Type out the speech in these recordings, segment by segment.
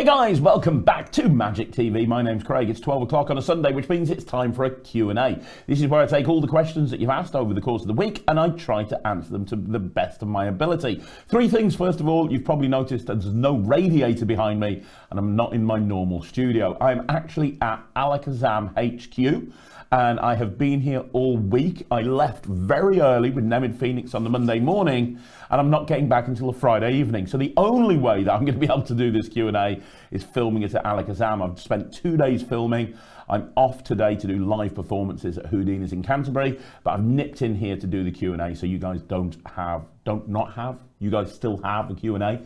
Hey guys, welcome back to Magic TV. My name's Craig. It's 12 o'clock on a Sunday, which means it's time for a Q&A. This is where I take all the questions that you've asked over the course of the week and I try to answer them to the best of my ability. Three things. First of all, you've probably noticed that there's no radiator behind me and I'm not in my normal studio. I'm actually at Alakazam HQ. And I have been here all week. I left very early with Nemid Phoenix on the Monday morning, and I'm not getting back until the Friday evening. So the only way that I'm going to be able to do this Q&A is filming it at Alakazam. I've spent 2 days filming. I'm off today to do live performances at Houdini's in Canterbury, but I've nipped in here to do the Q&A, so you guys you guys still have the Q&A.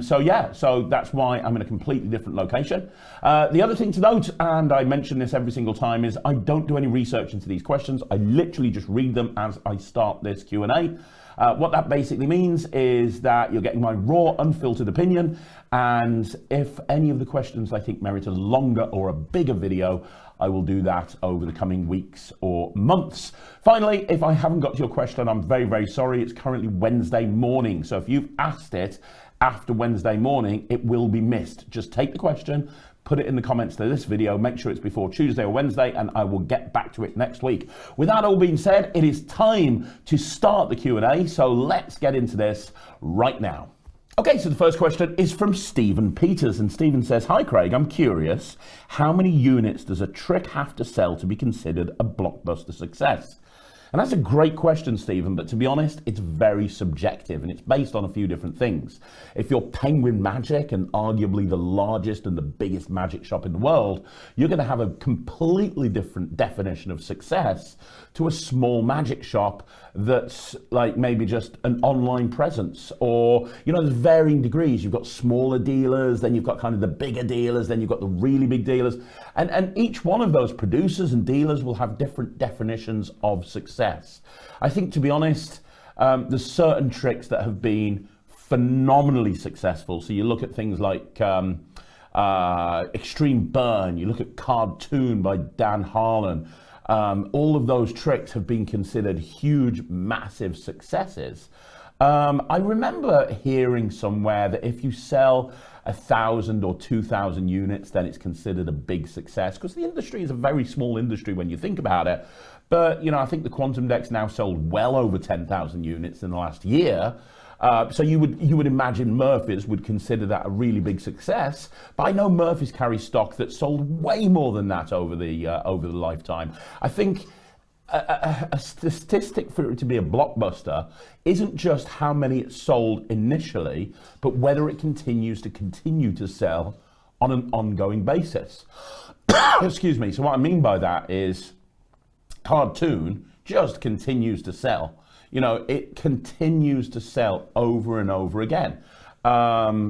So that's why I'm in a completely different location. The other thing to note, and I mention this every single time, is I don't do any research into these questions. I literally just read them as I start this Q&A. What that basically means is that you're getting my raw, unfiltered opinion, and if any of the questions I think merit a longer or a bigger video, I will do that over the coming weeks or months. Finally, if I haven't got to your question, I'm very, very sorry. It's currently Wednesday morning, so if you've asked it after Wednesday morning, it will be missed. Just take the question, put it in the comments to this video, make sure it's before Tuesday or Wednesday, and I will get back to it next week. With that all being said, it is time to start the Q&A, so let's get into this right now. Okay, so the first question is from Stephen Peters, and Stephen says, "Hi Craig, I'm curious, how many units does a trick have to sell to be considered a blockbuster success?" And that's a great question, Stephen, but to be honest, it's very subjective and it's based on a few different things. If you're Penguin Magic, and arguably the largest and the biggest magic shop in the world, you're going to have a completely different definition of success to a small magic shop that's like maybe just an online presence, or, you know, there's varying degrees. You've got smaller dealers, then you've got kind of the bigger dealers, then you've got the really big dealers, and each one of those producers and dealers will have different definitions of success. I think, to be honest, there's certain tricks that have been phenomenally successful. So you look at things like Extreme Burn, you look at Cartoon by Dan Harlan. All of those tricks have been considered huge, massive successes. I remember hearing somewhere that if you sell 1,000 or 2,000 units, then it's considered a big success, because the industry is a very small industry when you think about it. But, you know, I think the Quantum Deck's now sold well over 10,000 units in the last year. So you would imagine Murphy's would consider that a really big success, but I know Murphy's carry stock that sold way more than that over the lifetime. I think a statistic for it to be a blockbuster isn't just how many it sold initially, but whether it continues to sell on an ongoing basis. Excuse me. So what I mean by that is Cartoon just continues to sell. You know, it continues to sell over and over again.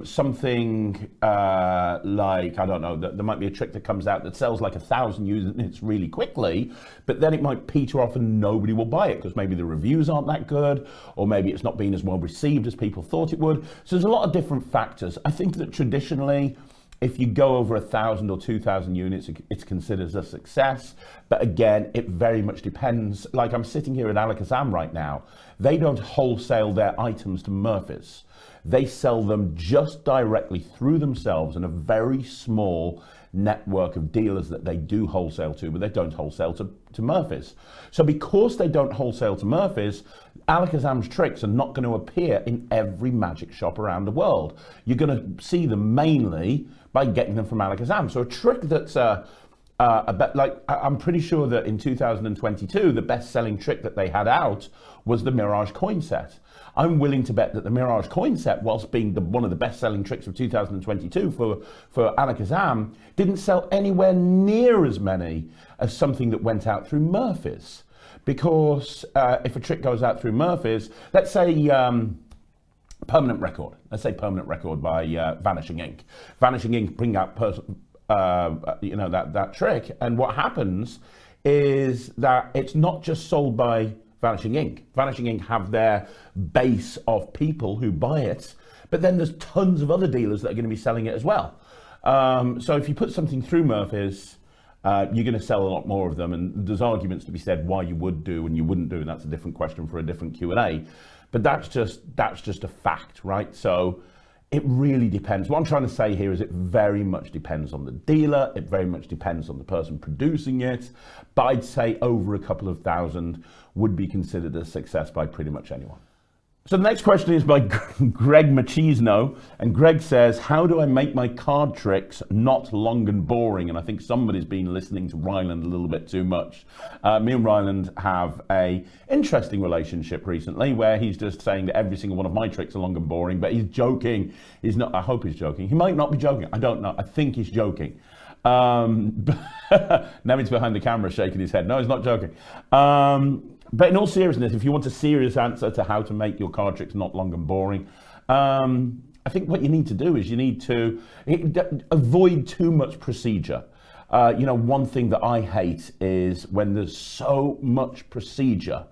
Something like, I don't know, there might be a trick that comes out that sells like 1,000 units really quickly, but then it might peter off and nobody will buy it because maybe the reviews aren't that good, or maybe it's not being as well received as people thought it would. So there's a lot of different factors. I think that traditionally, if you go over 1,000 or 2,000 units, it's considered a success. But again, it very much depends. Like, I'm sitting here at Alakazam right now. They don't wholesale their items to Murphy's. They sell them just directly through themselves in a very small network of dealers that they do wholesale to, but they don't wholesale to Murphy's. So because they don't wholesale to Murphy's, Alakazam's tricks are not going to appear in every magic shop around the world. You're going to see them mainly by getting them from Alakazam. So a trick that's I'm pretty sure that in 2022, the best-selling trick that they had out was the Mirage coin set. I'm willing to bet that the Mirage coin set, whilst being one of the best-selling tricks of 2022 for Alakazam, didn't sell anywhere near as many as something that went out through Murphy's. Because if a trick goes out through Murphy's, let's say Permanent Record. Let's say Permanent Record by Vanishing Ink. Vanishing Ink bring out that trick, and what happens is that it's not just sold by Vanishing Ink. Vanishing Ink have their base of people who buy it, but then there's tons of other dealers that are going to be selling it as well. So if you put something through Murphy's, you're going to sell a lot more of them, and there's arguments to be said why you would do and you wouldn't do, and that's a different question for a different Q&A. But that's just a fact, right? So It really depends. What I'm trying to say here is it very much depends on the dealer. It very much depends on the person producing it. But I'd say over a couple of thousand would be considered a success by pretty much anyone. So the next question is by Greg Machisno, and Greg says, how do I make my card tricks not long and boring? And I think somebody's been listening to Ryland a little bit too much. Me and Ryland have a interesting relationship recently where he's just saying that every single one of my tricks are long and boring, but he's joking. He's not. I hope he's joking. He might not be joking. I don't know. I think he's joking. Now he's behind the camera shaking his head. No, he's not joking. But in all seriousness, if you want a serious answer to how to make your card tricks not long and boring, I think what you need to do is you need to avoid too much procedure. One thing that I hate is when there's so much procedure.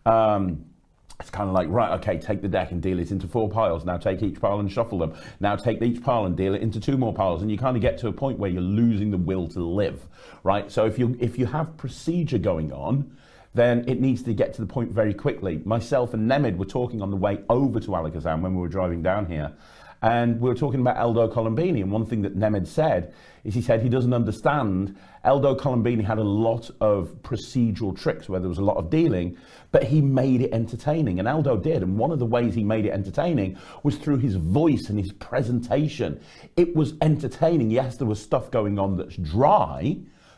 It's kind of like, right, okay, take the deck and deal it into 4 piles. Now take each pile and shuffle them. Now take each pile and deal it into 2 more piles. And you kind of get to a point where you're losing the will to live, right? So if you have procedure going on, then it needs to get to the point very quickly. Myself and Nemid were talking on the way over to Alakazam when we were driving down here. And we were talking about Eldo Colombini, and one thing that Nemid said is he said he doesn't understand. Eldo Colombini had a lot of procedural tricks where there was a lot of dealing, but he made it entertaining, and Eldo did. And one of the ways he made it entertaining was through his voice and his presentation. It was entertaining. Yes, there was stuff going on that's dry,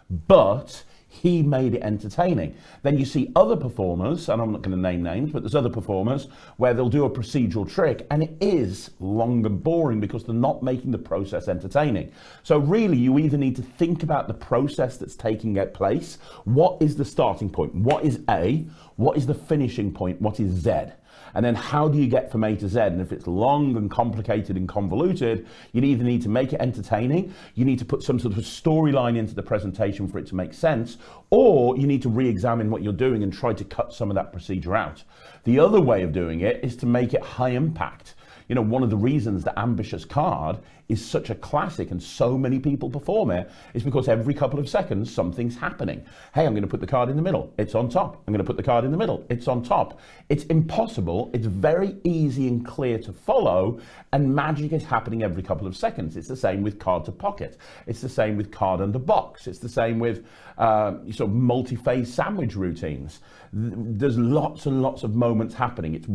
but he made it entertaining. Then you see other performers, and I'm not going to name names, but there's other performers where they'll do a procedural trick and it is long and boring because they're not making the process entertaining. So really you either need to think about the process that's taking place. What is the starting point? What is A? What is the finishing point? What is Z? And then how do you get from A to Z? And if it's long and complicated and convoluted, you either need to make it entertaining, you need to put some sort of storyline into the presentation for it to make sense, or you need to re-examine what you're doing and try to cut some of that procedure out. The other way of doing it is to make it high impact. You know, one of the reasons that Ambitious Card is such a classic and so many people perform it is because every couple of seconds something's happening. Hey, I'm going to put the card in the middle, it's on top. I'm going to put the card in the middle, it's on top. It's impossible, it's very easy and clear to follow, and magic is happening every couple of seconds. It's the same with card to pocket. It's the same with card under box. It's the same with sort of multi-phase sandwich routines. There's lots and lots of moments happening. It's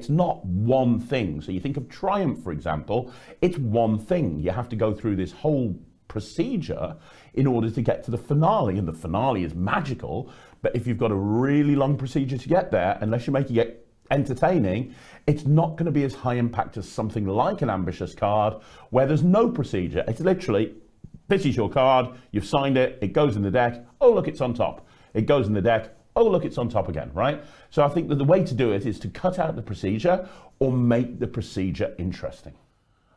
not one thing. So you think of Triumph, for example, it's one thing. You have to go through this whole procedure in order to get to the finale, and the finale is magical. But if you've got a really long procedure to get there, unless you're making it entertaining, it's not going to be as high impact as something like an Ambitious Card where there's no procedure. It's literally, this is your card, you've signed it, it goes in the deck, oh look, it's on top. It goes in the deck, oh look, it's on top again, right? So I think that the way to do it is to cut out the procedure or make the procedure interesting.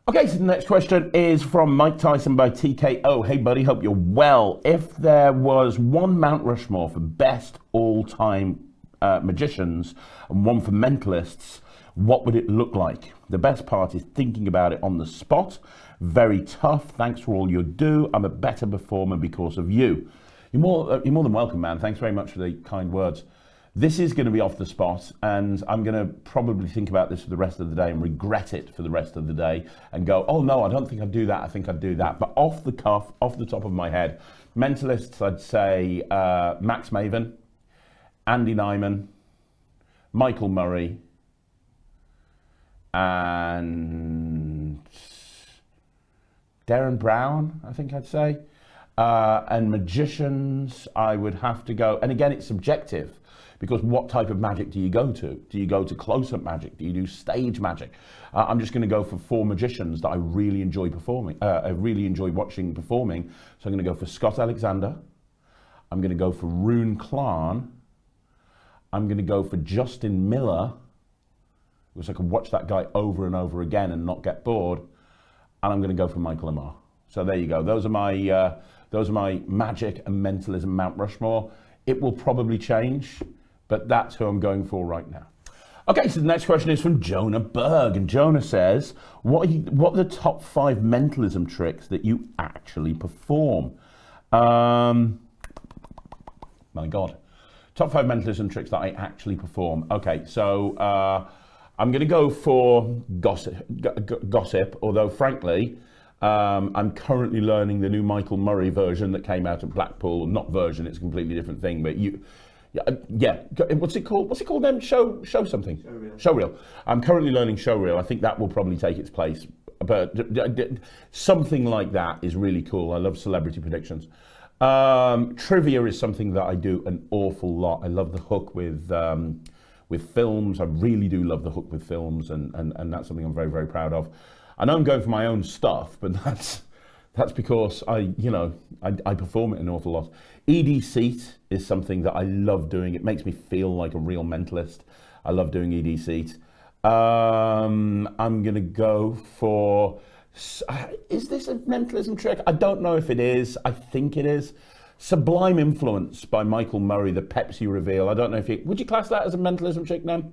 Okay, so the next question is from Mike Tyson by TKO. Hey buddy, hope you're well. If there was one Mount Rushmore for best all-time magicians and one for mentalists, what would it look like? The best part is thinking about it on the spot. Very tough. Thanks for all you do. I'm a better performer because of you. You're more than welcome, man. Thanks very much for the kind words. This is going to be off the spot, and I'm going to probably think about this for the rest of the day and regret it for the rest of the day and go, oh no, I don't think I'd do that. I think I'd do that. But off the cuff, off the top of my head, mentalists, I'd say Max Maven, Andy Nyman, Michael Murray, and Darren Brown, I think I'd say. And magicians, I would have to go, and again, it's subjective, because what type of magic do you go to? Do you go to close-up magic? Do you do stage magic? I'm just going to go for 4 magicians that I really enjoy performing. I really enjoy watching performing. So I'm going to go for Scott Alexander. I'm going to go for Rune Klan. I'm going to go for Justin Miller, because I can watch that guy over and over again and not get bored. And I'm going to go for Michael Amar. So there you go. Those are my magic and mentalism Mount Rushmore. It will probably change, but that's who I'm going for right now. Okay, so the next question is from Jonah Berg, and Jonah says, what are the top 5 mentalism tricks that you actually perform? My God, top 5 mentalism tricks that I actually perform. Okay, so I'm going to go for gossip, although frankly, I'm currently learning the new Michael Murray version that came out at Blackpool. Not version, it's a completely different thing, but what's it called? What's it called then? Show something. Showreel. I'm currently learning Showreel. I think that will probably take its place, but something like that is really cool. I love celebrity predictions. Trivia is something that I do an awful lot. I love the hook with films. I really do love the hook with films, and that's something I'm very, very proud of. I know I'm going for my own stuff, but that's because I perform it an awful lot. ED Seat is something that I love doing. It makes me feel like a real mentalist. I love doing ED Seat. I'm going to go for, is this a mentalism trick? I don't know if it is. I think it is. Sublime Influence by Michael Murray, the Pepsi reveal. I don't know if would you class that as a mentalism trick, Nam?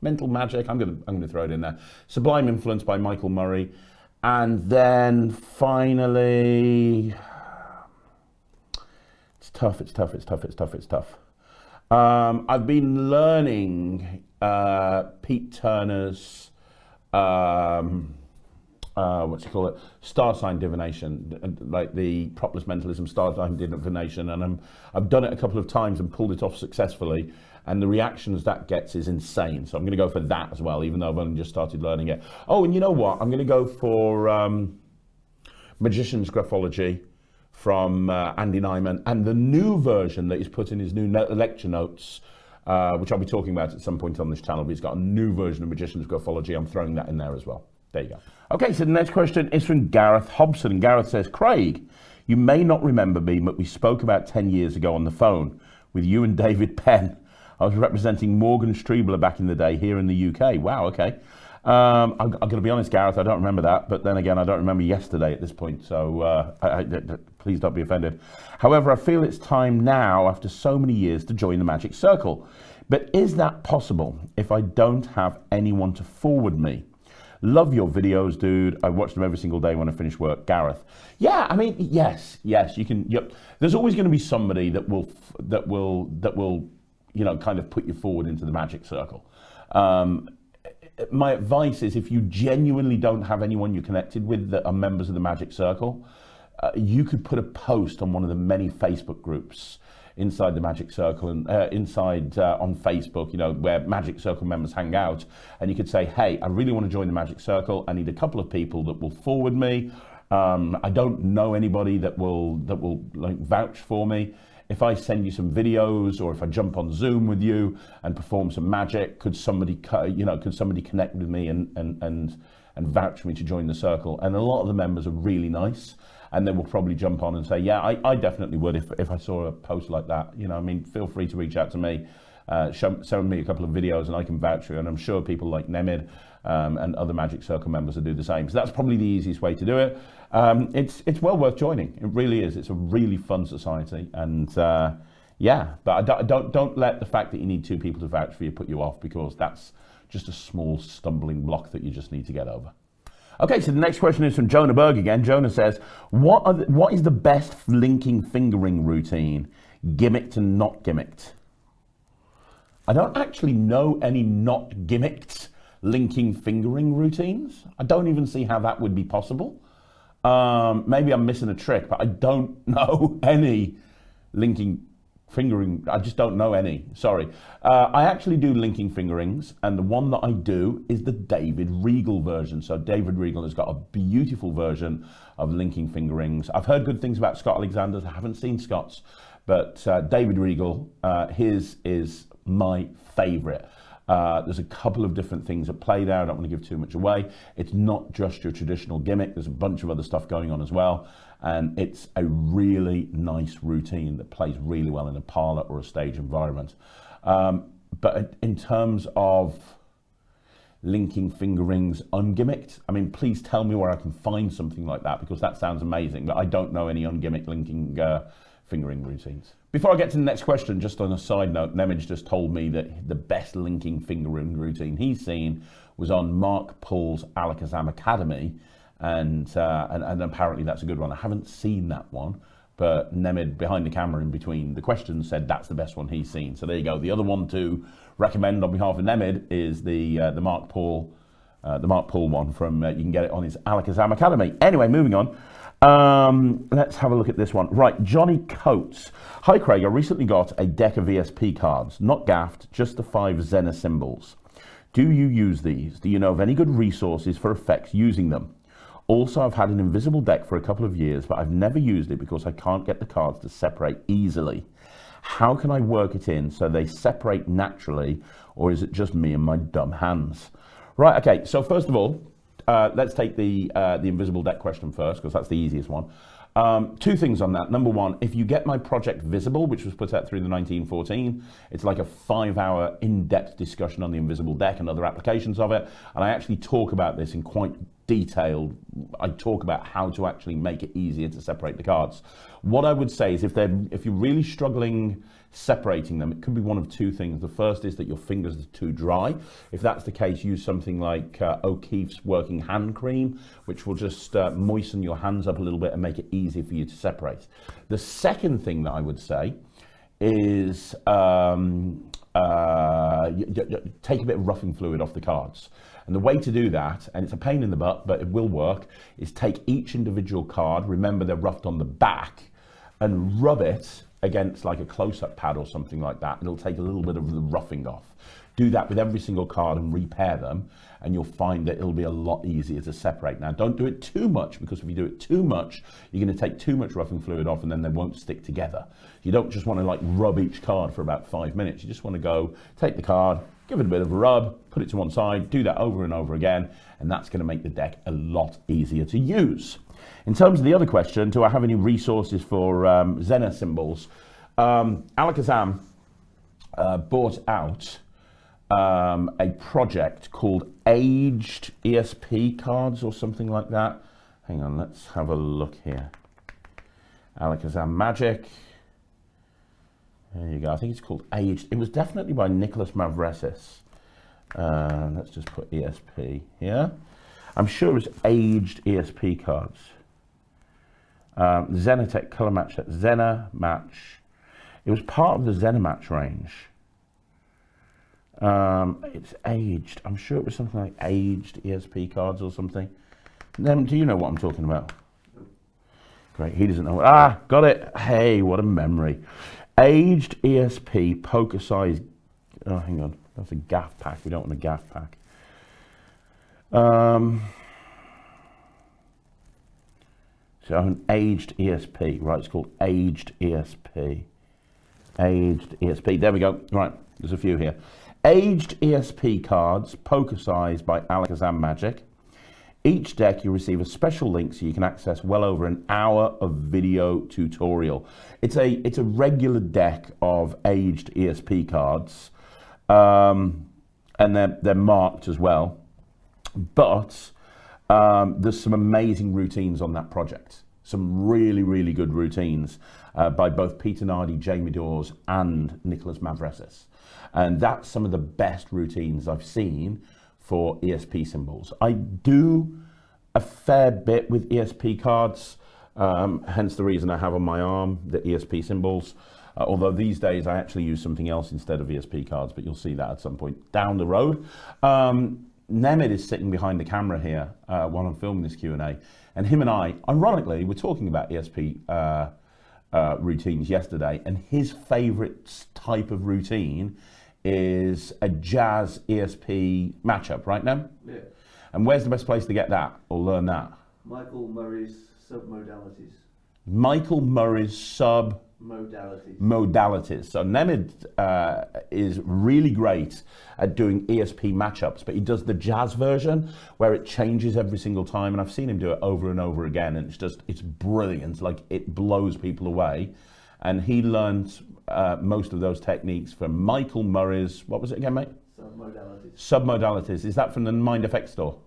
Mental magic. I'm gonna throw it in there. Sublime Influence by Michael Murray, and then finally, it's tough. I've been learning Pete Turner's star sign divination, like the Propolis Mentalism star sign divination, and I've done it a couple of times and pulled it off successfully, and the reactions that gets is insane. So I'm going to go for that as well, even though I've only just started learning it. Oh, and you know what? I'm going to go for Magician's Graphology from Andy Nyman, and the new version that he's put in his new lecture notes, which I'll be talking about at some point on this channel. But he's got a new version of Magician's Graphology. I'm throwing that in there as well. There you go. Okay, so the next question is from Gareth Hobson. And Gareth says, Craig, you may not remember me, but we spoke about 10 years ago on the phone with you and David Penn. I was representing Morgan Striebler back in the day here in the UK. Wow, okay. I'm going to be honest, Gareth, I don't remember that. But then again, I don't remember yesterday at this point. So please don't be offended. However, I feel it's time now, after so many years, to join the Magic Circle. But is that possible if I don't have anyone to forward me? Love your videos, dude. I watch them every single day when I finish work. Gareth. Yeah, I mean, yes, you can. Yep. There's always going to be somebody that will, kind of put you forward into the Magic Circle. My advice is, if you genuinely don't have anyone you're connected with that are members of the Magic Circle, you could put a post on one of the many Facebook groups inside the Magic Circle and on Facebook, where Magic Circle members hang out, and you could say, hey, I really want to join the Magic Circle. I need a couple of people that will forward me. I don't know anybody that will like vouch for me. If I send you some videos, or if I jump on Zoom with you and perform some magic, could somebody connect with me and vouch for me to join the circle? And a lot of the members are really nice, and they will probably jump on and say, yeah, I definitely would if I saw a post like that. Feel free to reach out to me, send me a couple of videos, and I can vouch for you. And I'm sure people like Nemid and other Magic Circle members will do the same. So that's probably the easiest way to do it. It's well worth joining. It really is. It's a really fun society, and but don't let the fact that you need two people to vouch for you put you off, because that's just a small stumbling block that you just need to get over. Okay, so the next question is from Jonah Berg again. Jonah says, what is the best linking fingering routine, gimmicked and not gimmicked? I don't actually know any not gimmicked linking fingering routines. I don't even see how that would be possible. Maybe I'm missing a trick, but I don't know any linking fingering. I just don't know any. Sorry. I actually do linking fingerings, and the one that I do is the David Regal version. So David Regal has got a beautiful version of linking fingerings. I've heard good things about Scott Alexander's. I haven't seen Scott's, but David Regal, his is my favorite. There's a couple of different things at play there. I don't want to give too much away. It's not just your traditional gimmick. There's a bunch of other stuff going on as well. And it's a really nice routine that plays really well in a parlor or a stage environment. But in terms of linking fingerings ungimmicked, I mean, please tell me where I can find something like that, because that sounds amazing. But I don't know any ungimmicked linking fingering routines. Before I get to the next question, just on a side note, Nemij just told me that the best linking fingering routine he's seen was on Mark Pull's Alakazam Academy, and apparently that's a good one. I haven't seen that one, but Nemid behind the camera in between the questions said that's the best one he's seen. So there you go. The other one to recommend on behalf of Nemid is the Mark Paul one from, you can get it on his Alakazam Academy. Anyway, moving on. Let's have a look at this one. Right, Johnny Coates. Hi Craig, I recently got a deck of ESP cards, not gaffed, just the 5 Xena symbols. Do you use these? Do you know of any good resources for effects using them? Also, I've had an invisible deck for a couple of years, but I've never used it because I can't get the cards to separate easily. How can I work it in so they separate naturally, or is it just me and my dumb hands? Right, okay, so first of all, let's take the invisible deck question first, because that's the easiest one. 2 things on that. Number one, if you get my project Visible, which was put out through the 1914, it's like a 5-hour in-depth discussion on the invisible deck and other applications of it. And I actually talk about this in quite detail. I talk about how to actually make it easier to separate the cards. What I would say is if you're really struggling separating them, it could be one of 2 things. The first is that your fingers are too dry. If that's the case, use something like O'Keeffe's Working Hand Cream, which will just moisten your hands up a little bit and make it easy for you to separate. The second thing that I would say is take a bit of roughing fluid off the cards. And the way to do that, and it's a pain in the butt, but it will work, is take each individual card, remember they're roughed on the back, and rub it against like a close-up pad or something like that. It'll take a little bit of the roughing off. Do that with every single card and repair them, and you'll find that it'll be a lot easier to separate. Now, don't do it too much, because if you do it too much, you're going to take too much roughing fluid off and then they won't stick together. You don't just want to like rub each card for about 5 minutes. You just want to go, take the card, give it a bit of a rub, put it to one side, do that over and over again, and that's going to make the deck a lot easier to use. In terms of the other question, do I have any resources for Xena symbols? Alakazam bought out a project called Aged ESP Cards or something like that. Hang on, let's have a look here. Alakazam Magic. There you go. I think it's called Aged. It was definitely by Nicholas Mavresis. Let's just put ESP here. I'm sure it was Aged ESP Cards. Xenotech Color Match, Xena Match. It was part of the Xena Match range. It's aged. I'm sure it was something like Aged ESP Cards or something. Do you know what I'm talking about? Great, he doesn't know. Ah, got it. Hey, what a memory. Aged ESP Poker Size. Oh, hang on. That's a gaff pack. We don't want a gaff pack. So an Aged ESP, right? It's called Aged ESP. Aged ESP. There we go. Right, there's a few here. Aged ESP Cards, Poker Size by Alakazam Magic. Each deck you receive a special link so you can access well over an hour of video tutorial. It's a regular deck of Aged ESP cards, and they're marked as well. But there's some amazing routines on that project. Some really, really good routines by both Peter Nardi, Jamie Dawes, and Nicholas Mavresis. And that's some of the best routines I've seen for ESP symbols. I do a fair bit with ESP cards, hence the reason I have on my arm the ESP symbols. Although these days I actually use something else instead of ESP cards, but you'll see that at some point down the road. Nemid is sitting behind the camera here while I'm filming this Q&A, and him and I, ironically, were talking about ESP routines yesterday, and his favorite type of routine is a jazz ESP matchup, right, Nem? Yeah. And where's the best place to get that or learn that? Michael Murray's Submodalities. Michael Murray's Submodalities. So Nemid is really great at doing ESP matchups, but he does the jazz version where it changes every single time, and I've seen him do it over and over again, and it's brilliant. Like, it blows people away. And he learned most of those techniques from Michael Murray's, what was it again, mate? Submodalities. Is that from the Mind FX store?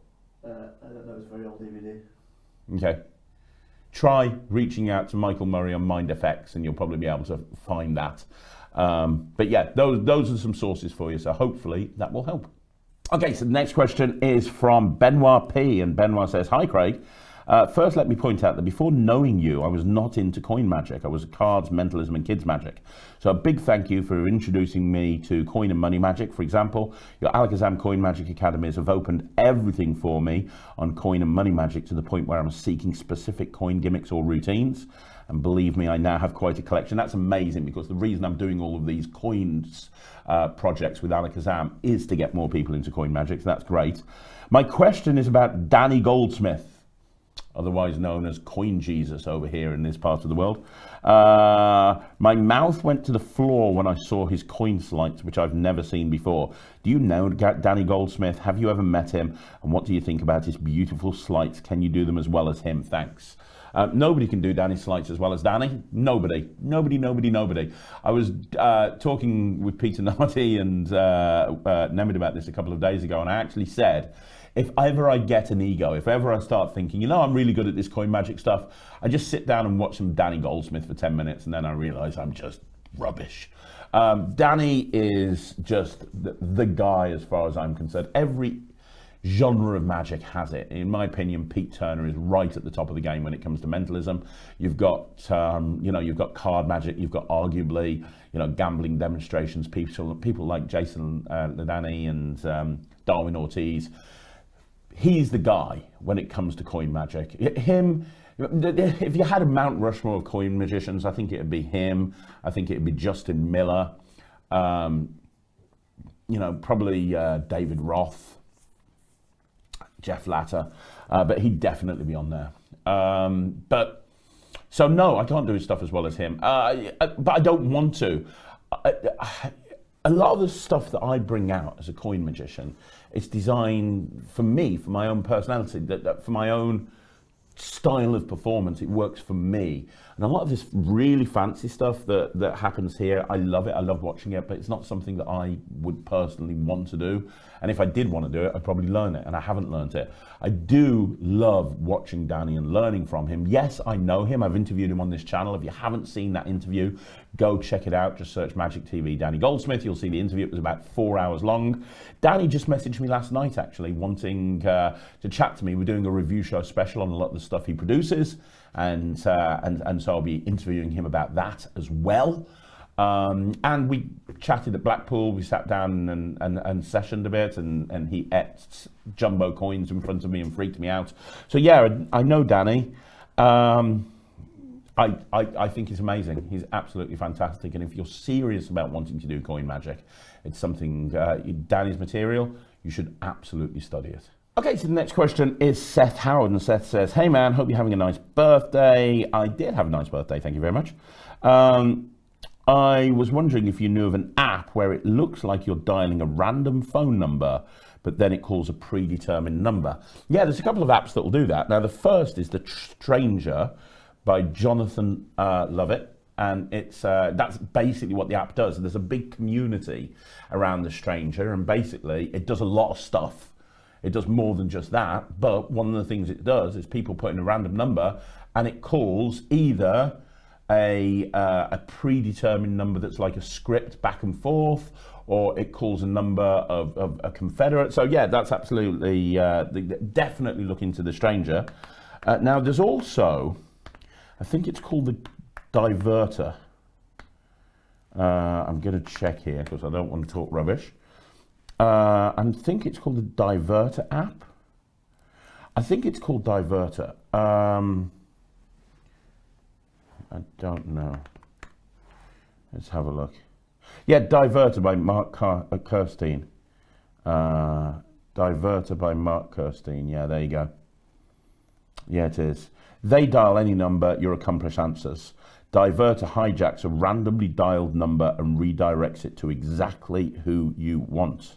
I don't know, it's a very old DVD. Okay. Try reaching out to Michael Murray on Mind FX and you'll probably be able to find that. But yeah, those are some sources for you, so hopefully that will help. Okay, so the next question is from Benoit P, and Benoit says, "Hi Craig, First, let me point out that before knowing you, I was not into coin magic. I was cards, mentalism, and kids magic. So a big thank you for introducing me to coin and money magic. For example, your Alakazam Coin Magic Academies have opened everything for me on coin and money magic to the point where I'm seeking specific coin gimmicks or routines. And believe me, I now have quite a collection. That's amazing, because the reason I'm doing all of these coins projects with Alakazam is to get more people into coin magic, so that's great. My question is about Danny Goldsmith, otherwise known as Coin Jesus over here in this part of the world. My mouth went to the floor when I saw his coin slides, which I've never seen before. Do you know Danny Goldsmith? Have you ever met him? And what do you think about his beautiful slides? Can you do them as well as him? Thanks. Nobody can do Danny's slides as well as Danny. Nobody. I was talking with Peter Nardi and Nemid about this a couple of days ago, and I actually said, if ever I get an ego, if ever I start thinking, I'm really good at this coin magic stuff, I just sit down and watch some Danny Goldsmith for 10 minutes, and then I realize I'm just rubbish. Danny is just the guy as far as I'm concerned. Every genre of magic has it. In my opinion, Pete Turner is right at the top of the game when it comes to mentalism. You've got, you've got card magic. You've got arguably, gambling demonstrations. People like Jason Ladani and Darwin Ortiz. He's the guy when it comes to coin magic. Him. If you had a Mount Rushmore of coin magicians, I think it'd be him. I think it'd be Justin Miller. Probably David Roth. Jeff Latter, but he'd definitely be on there. So no, I can't do his stuff as well as him, but I don't want to. A lot of the stuff that I bring out as a coin magician, it's designed for me, for my own personality, for my own style of performance. It works for me. And a lot of this really fancy stuff that happens here, I love it. I love watching it, but it's not something that I would personally want to do. And if I did want to do it, I'd probably learn it, and I haven't learned it. I do love watching Danny and learning from him. Yes, I know him. I've interviewed him on this channel. If you haven't seen that interview, go check it out. Just search Magic TV Danny Goldsmith. You'll see the interview. It was about 4 hours long. Danny just messaged me last night, actually, wanting to chat to me. We're doing a review show special on a lot of the stuff he produces, and so I'll be interviewing him about that as well. And we chatted at Blackpool. We sat down and sessioned a bit, and he ate jumbo coins in front of me and freaked me out. So yeah, I know Danny. I think he's amazing. He's absolutely fantastic. And if you're serious about wanting to do coin magic, it's something, Danny's material, you should absolutely study it. Okay, so the next question is Seth Howard, and Seth says, "Hey man, hope you're having a nice birthday." I did have a nice birthday, thank you very much. I was wondering if you knew of an app where it looks like you're dialing a random phone number, but then it calls a predetermined number. Yeah, there's a couple of apps that will do that. Now, the first is The Stranger by Jonathan Lovett, and it's that's basically what the app does. There's a big community around The Stranger, and basically it does a lot of stuff. It does more than just that, but one of the things it does is people put in a random number, and it calls either a predetermined number that's like a script back and forth, or it calls a number of a confederate. So yeah, that's absolutely, definitely look into The Stranger. Now there's also, I think it's called the Diverter. I'm going to check here because I don't want to talk rubbish. I think it's called the Diverter app. I think it's called Diverter. I don't know. Let's have a look. Yeah, Diverter by Mark Kirstein. Diverter by Mark Kirstein. Yeah, there you go. Yeah, it is. They dial any number, your accomplice answers. Diverter hijacks a randomly dialed number and redirects it to exactly who you want.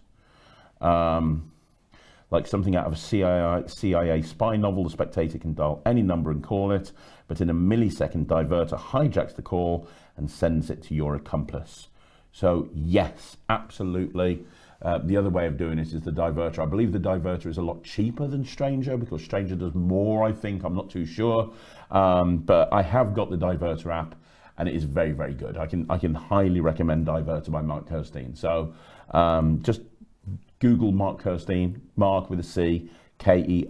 Like something out of a CIA spy novel, the spectator can dial any number and call it, but in a millisecond, Diverter hijacks the call and sends it to your accomplice. So yes, absolutely. The other way of doing it is the Diverter. I believe the Diverter is a lot cheaper than Stranger because Stranger does more, I think. I'm not too sure. But I have got the Diverter app, and it is very, very good. I can highly recommend Diverter by Mark Kirstein. So just Google Mark Kirstein, Mark with a C, Kerstein,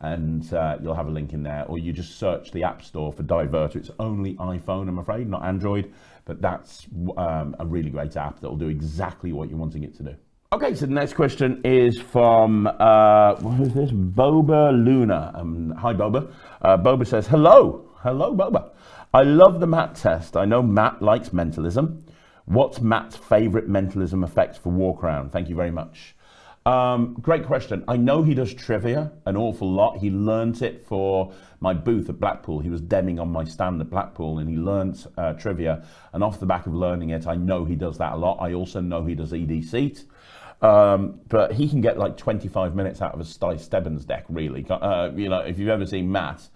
and you'll have a link in there, or you just search the App Store for Diverter. It's only iPhone, I'm afraid, not Android, but that's a really great app that will do exactly what you're wanting it to do. Okay, so the next question is from, who's this? Boba Luna. Hi, Boba. Boba says, hello. Hello, Boba. I love the Matt test. I know Matt likes mentalism. What's Matt's favorite mentalism effect for Walk Around? Thank you very much. Great question. I know he does trivia an awful lot. He learnt it for my booth at Blackpool. He was demming on my stand at Blackpool and he learnt trivia. And off the back of learning it, I know he does that a lot. I also know he does ED Seat. But he can get like 25 minutes out of a Sty Stebbins deck, really. You know, if you've ever seen Matt,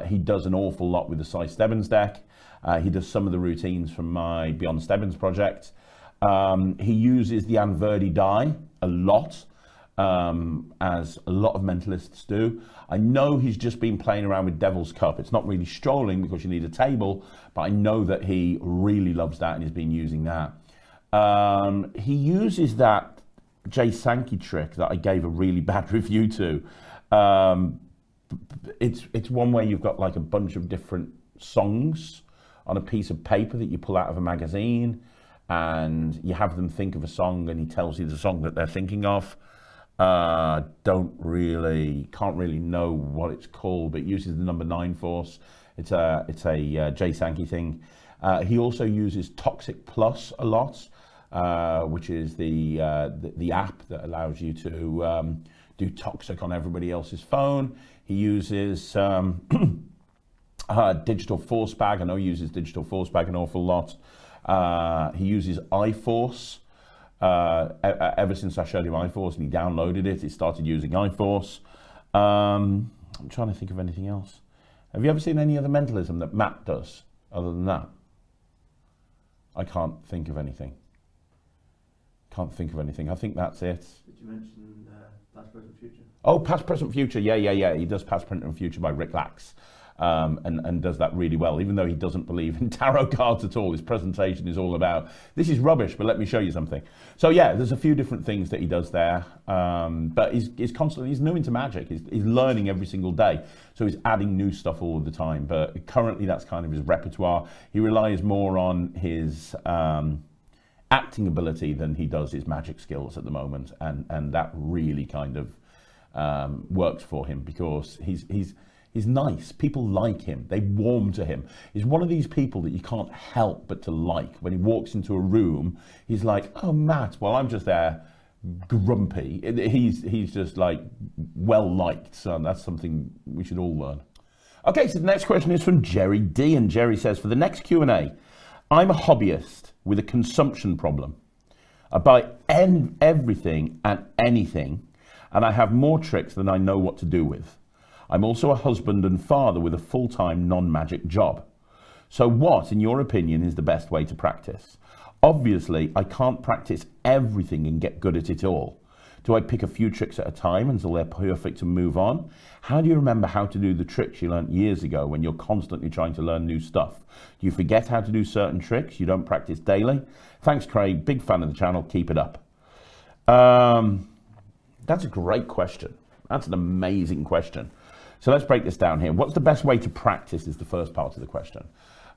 he does an awful lot with the Sty Stebbins deck. He does some of the routines from my Beyond Stebbins project. He uses the Anverdi die a lot, as a lot of mentalists do. I know he's just been playing around with Devil's Cup. It's not really strolling because you need a table, but I know that he really loves that and he's been using that. He uses that Jay Sankey trick that I gave a really bad review to. It's one where you've got like a bunch of different songs on a piece of paper that you pull out of a magazine, and you have them think of a song, and he tells you the song that they're thinking of. Can't really know what it's called, but it uses the number 9 force. It's a Jay Sankey thing. He also uses Toxic Plus a lot, which is the app that allows you to do Toxic on everybody else's phone. He uses Digital Force Bag. I know he uses Digital Force Bag an awful lot. He uses iForce. Ever since I showed him iForce and he downloaded it, he started using iForce. I'm trying to think of anything else. Have you ever seen any other mentalism that Matt does other than that? I can't think of anything. I think that's it. Did you mention past, present, future? Oh, past, present, future. Yeah. He does past, present, and future by Rick Lax. And does that really well, even though he doesn't believe in tarot cards at all. His presentation is all about, this is rubbish, but let me show you something. So yeah, there's a few different things that he does there, but he's constantly, he's new into magic. He's learning every single day, so he's adding new stuff all the time, but currently that's kind of his repertoire. He relies more on his acting ability than he does his magic skills at the moment, and that really kind of works for him, because he's nice. People like him. They warm to him. He's one of these people that you can't help but to like. When he walks into a room, he's like, oh, Matt, well, I'm just there grumpy. He's just like well-liked. So that's something we should all learn. Okay, so the next question is from Jerry D. And Jerry says, for the next Q&A, I'm a hobbyist with a consumption problem. I buy everything and anything, and I have more tricks than I know what to do with. I'm also a husband and father with a full-time non-magic job. So what, in your opinion, is the best way to practice? Obviously, I can't practice everything and get good at it all. Do I pick a few tricks at a time until they're perfect and move on? How do you remember how to do the tricks you learnt years ago when you're constantly trying to learn new stuff? Do you forget how to do certain tricks you don't practice daily? Thanks, Craig. Big fan of the channel. Keep it up. That's a great question. That's an amazing question. So let's break this down here. What's the best way to practice is the first part of the question.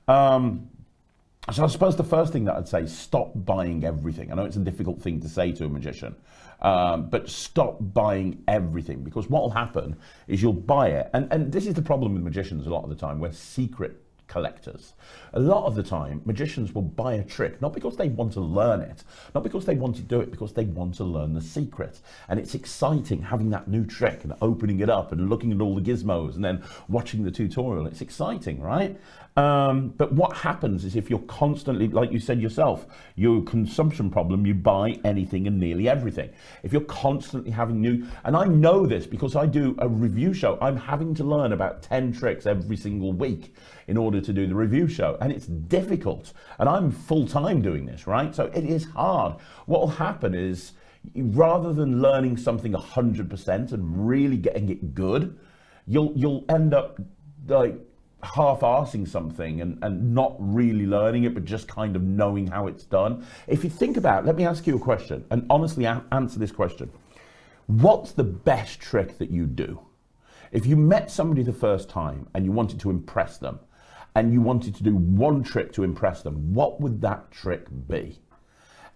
So I suppose the first thing that I'd say is stop buying everything. I know it's a difficult thing to say to a magician, but stop buying everything, because what will happen is you'll buy it. And this is the problem with magicians a lot of the time. We're secret collectors. A lot of the time, magicians will buy a trick, not because they want to learn it, not because they want to do it, because they want to learn the secret. And it's exciting having that new trick and opening it up and looking at all the gizmos and then watching the tutorial. It's exciting, right? But what happens is if you're constantly, like you said yourself, your consumption problem, you buy anything and nearly everything. If you're constantly having new, and I know this because I do a review show, I'm having to learn about 10 tricks every single week in order to do the review show, and it's difficult, and I'm full-time doing this, right? So it is hard. What will happen is, rather than learning something 100% and really getting it good, you'll end up like half-arsing something and not really learning it, but just kind of knowing how it's done. If you think about it, let me ask you a question, and honestly answer this question. What's the best trick that you do? If you met somebody the first time and you wanted to impress them, and you wanted to do one trick to impress them, what would that trick be?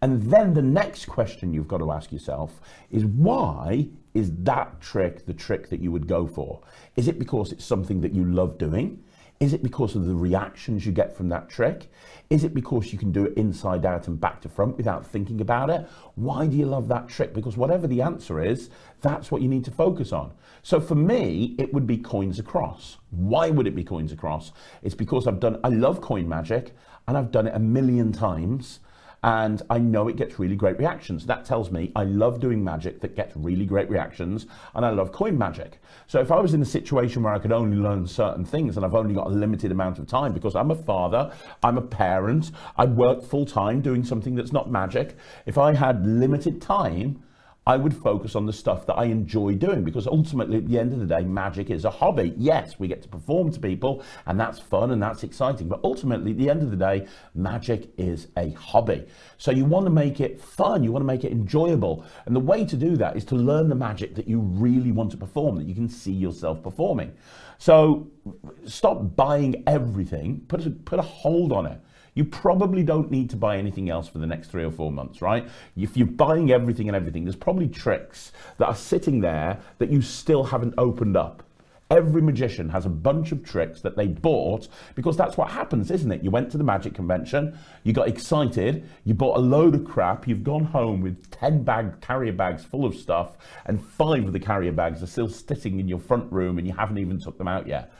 And then the next question you've got to ask yourself is, why is that trick the trick that you would go for? Is it because it's something that you love doing? Is it because of the reactions you get from that trick? Is it because you can do it inside out and back to front without thinking about it? Why do you love that trick? Because whatever the answer is, that's what you need to focus on. So for me, it would be coins across. Why would it be coins across? It's because I love coin magic, and I've done it a million times, and I know it gets really great reactions. That tells me I love doing magic that gets really great reactions, and I love coin magic. So if I was in a situation where I could only learn certain things and I've only got a limited amount of time, because I'm a father, I'm a parent, I work full time doing something that's not magic, if I had limited time, I would focus on the stuff that I enjoy doing, because ultimately at the end of the day, magic is a hobby. Yes, we get to perform to people, and that's fun and that's exciting, but ultimately at the end of the day, magic is a hobby. So you want to make it fun, you want to make it enjoyable, and the way to do that is to learn the magic that you really want to perform, that you can see yourself performing. So stop buying everything, put a hold on it. You probably don't need to buy anything else for the next 3 or 4 months, right? If you're buying everything and everything, there's probably tricks that are sitting there that you still haven't opened up. Every magician has a bunch of tricks that they bought, because that's what happens, isn't it? You went to the magic convention, you got excited, you bought a load of crap, you've gone home with 10 carrier bags full of stuff, and 5 of the carrier bags are still sitting in your front room and you haven't even took them out yet.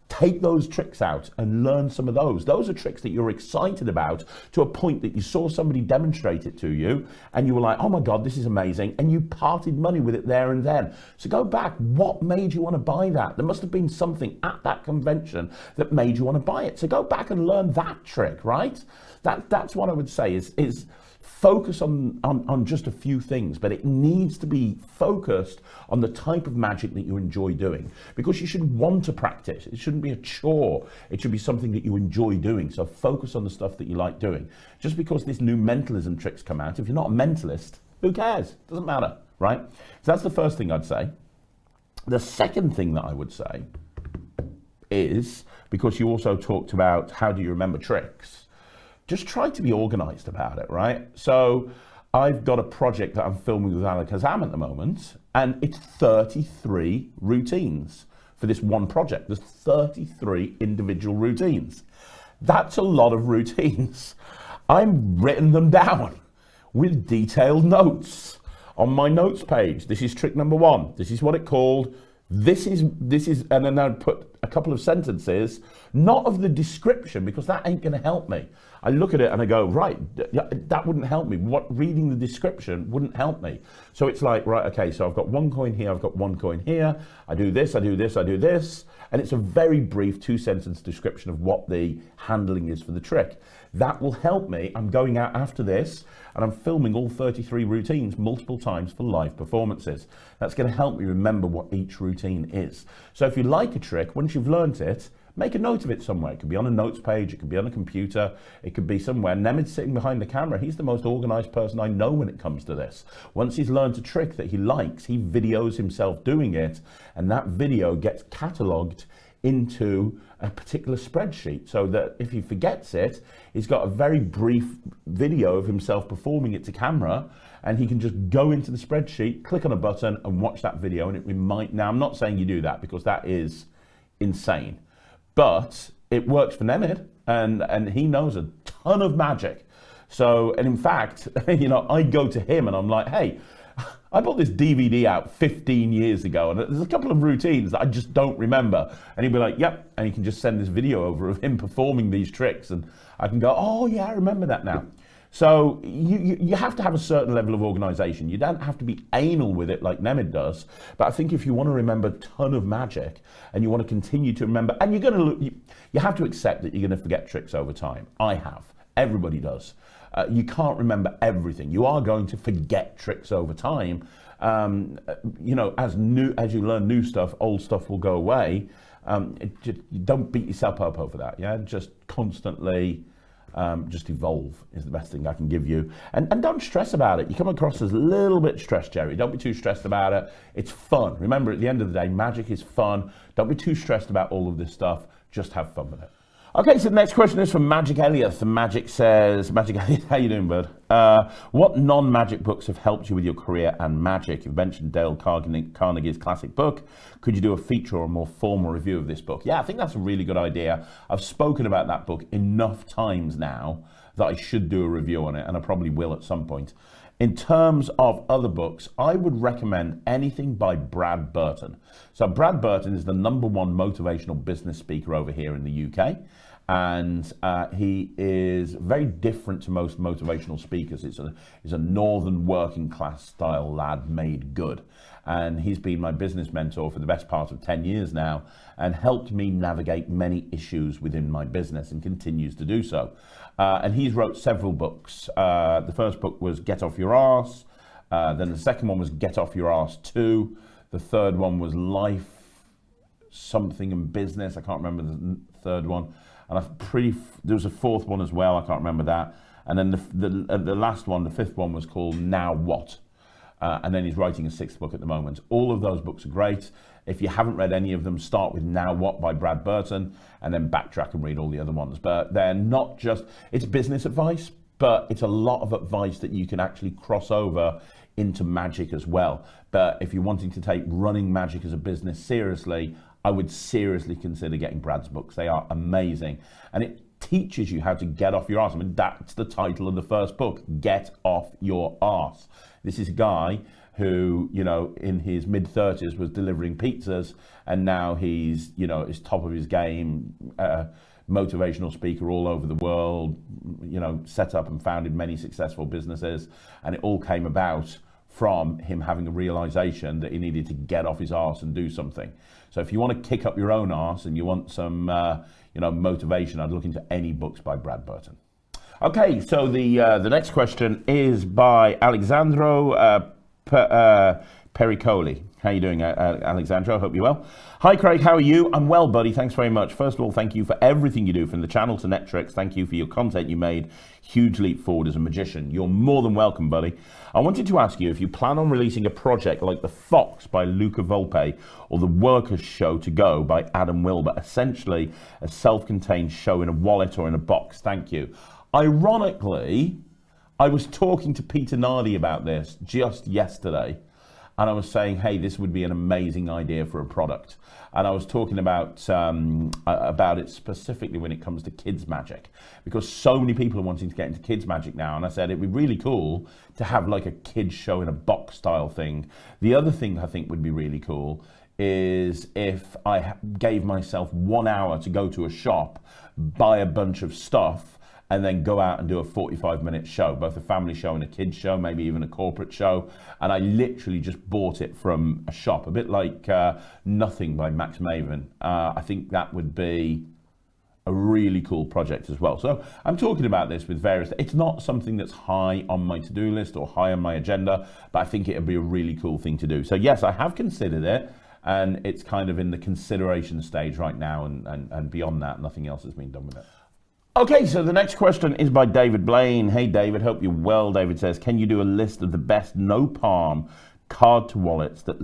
Take those tricks out and learn some of those. Those are tricks that you're excited about, to a point that you saw somebody demonstrate it to you and you were like, oh my God, this is amazing. And you parted money with it there and then. So go back. What made you want to buy that? There must have been something at that convention that made you want to buy it. So go back and learn that trick, right? That's what I would say is focus on just a few things, but it needs to be focused on the type of magic that you enjoy doing, because you should want to practice. It shouldn't be a chore. It should be something that you enjoy doing. So focus on the stuff that you like doing. Just because this new mentalism trick's come out, if you're not a mentalist, who cares? Doesn't matter, right? So that's the first thing I'd say. The second thing that I would say is, because you also talked about how do you remember tricks, just try to be organized about it, right? So I've got a project that I'm filming with Alakazam at the moment, and it's 33 routines for this one project. There's 33 individual routines. That's a lot of routines. I've written them down with detailed notes on my notes page. This is trick number 1. This is what it called. This is, and then I'd put a couple of sentences, not of the description, because that ain't gonna help me. I look at it and I go, right, that wouldn't help me. Reading the description wouldn't help me. So it's like, right, okay, so I've got 1 coin here, I've got 1 coin here, I do this, I do this, I do this, and it's a very brief 2-sentence description of what the handling is for the trick. That will help me. I'm going out after this and I'm filming all 33 routines multiple times for live performances. That's going to help me remember what each routine is. So if you like a trick, once you've learned it, make a note of it somewhere. It could be on a notes page, it could be on a computer, it could be somewhere. Nemed's sitting behind the camera. He's the most organized person I know when it comes to this. Once he's learned a trick that he likes, he videos himself doing it, and that video gets cataloged into a particular spreadsheet, so that if he forgets it, he's got a very brief video of himself performing it to camera, and he can just go into the spreadsheet, click on a button and watch that video, and it remind. Now, I'm not saying you do that, because that is insane, but it works for Nemed, and he knows a ton of magic. So, and in fact, you know, I go to him and I'm like, hey, I bought this DVD out 15 years ago, and there's a couple of routines that I just don't remember. And he'd be like, yep, and he can just send this video over of him performing these tricks, and I can go, oh yeah, I remember that now. So you have to have a certain level of organization. You don't have to be anal with it like Nemed does, but I think if you want to remember a ton of magic and you want to continue to remember, and you have to accept that you're going to forget tricks over time. I have. Everybody does. You can't remember everything. You are going to forget tricks over time. You know, as you learn new stuff, old stuff will go away. Don't beat yourself up over that. Yeah, just constantly Just evolve is the best thing I can give you. And don't stress about it. You come across as a little bit stressed, Jerry. Don't be too stressed about it. It's fun. Remember, at the end of the day, magic is fun. Don't be too stressed about all of this stuff. Just have fun with it. Okay, so the next question is from Magic Elliott. And Magic says, Magic Elliott, how you doing, bud? What non-magic books have helped you with your career and magic? You've mentioned Dale Carnegie's classic book. Could you do a feature or a more formal review of this book? Yeah, I think that's a really good idea. I've spoken about that book enough times now that I should do a review on it, and I probably will at some point. In terms of other books, I would recommend anything by Brad Burton. So Brad Burton is the #1 motivational business speaker over here in the UK. And he is very different to most motivational speakers. He's a northern working class style lad made good. And he's been my business mentor for the best part of 10 years now and helped me navigate many issues within my business and continues to do so. And he's wrote several books. The first book was Get Off Your Arse. Then the second one was Get Off Your Arse 2. The third one was Life Something and Business. I can't remember the third one. And there was a fourth one as well. I can't remember that. And then the last one, the fifth one, was called Now What? And then he's writing a sixth book at the moment. All of those books are great. If you haven't read any of them, start with Now What by Brad Burton, and then backtrack and read all the other ones. But they're not just, it's business advice, but it's a lot of advice that you can actually cross over into magic as well. But if you're wanting to take running magic as a business seriously, I would seriously consider getting Brad's books. They are amazing. And it teaches you how to get off your arse. I mean, that's the title of the first book, Get Off Your Arse. This is a guy who, you know, in his mid-30s was delivering pizzas, and now he's, you know, is top of his game, motivational speaker all over the world, you know, set up and founded many successful businesses. And it all came about from him having a realization that he needed to get off his arse and do something. So if you want to kick up your own arse and you want some, you know, motivation, I'd look into any books by Brad Burton. Okay, so the next question is by Alexandro Pericoli. How are you doing, Alexandro? Hope you're well. Hi, Craig. How are you? I'm well, buddy. Thanks very much. First of all, thank you for everything you do, from the channel to Netrix. Thank you for your content you made. Huge leap forward as a magician. You're more than welcome, buddy. I wanted to ask you if you plan on releasing a project like The Fox by Luca Volpe or The Workers' Show to Go by Adam Wilber, essentially a self-contained show in a wallet or in a box. Thank you. Ironically, I was talking to Peter Nardi about this just yesterday, and I was saying, hey, this would be an amazing idea for a product. And I was talking about it specifically when it comes to kids magic, because so many people are wanting to get into kids magic now. And I said it'd be really cool to have like a kids show in a box style thing. The other thing I think would be really cool is if I gave myself 1 hour to go to a shop, buy a bunch of stuff, and then go out and do a 45-minute show, both a family show and a kids show, maybe even a corporate show. And I literally just bought it from a shop, a bit like Nothing by Max Maven. I think that would be a really cool project as well. So I'm talking about this with various, it's not something that's high on my to-do list or high on my agenda, but I think it would be a really cool thing to do. So yes, I have considered it, and it's kind of in the consideration stage right now, and beyond that, nothing else has been done with it. Okay, so the next question is by David Blaine. Hey David, hope you're well. David says, can you do a list of the best no palm card to wallets that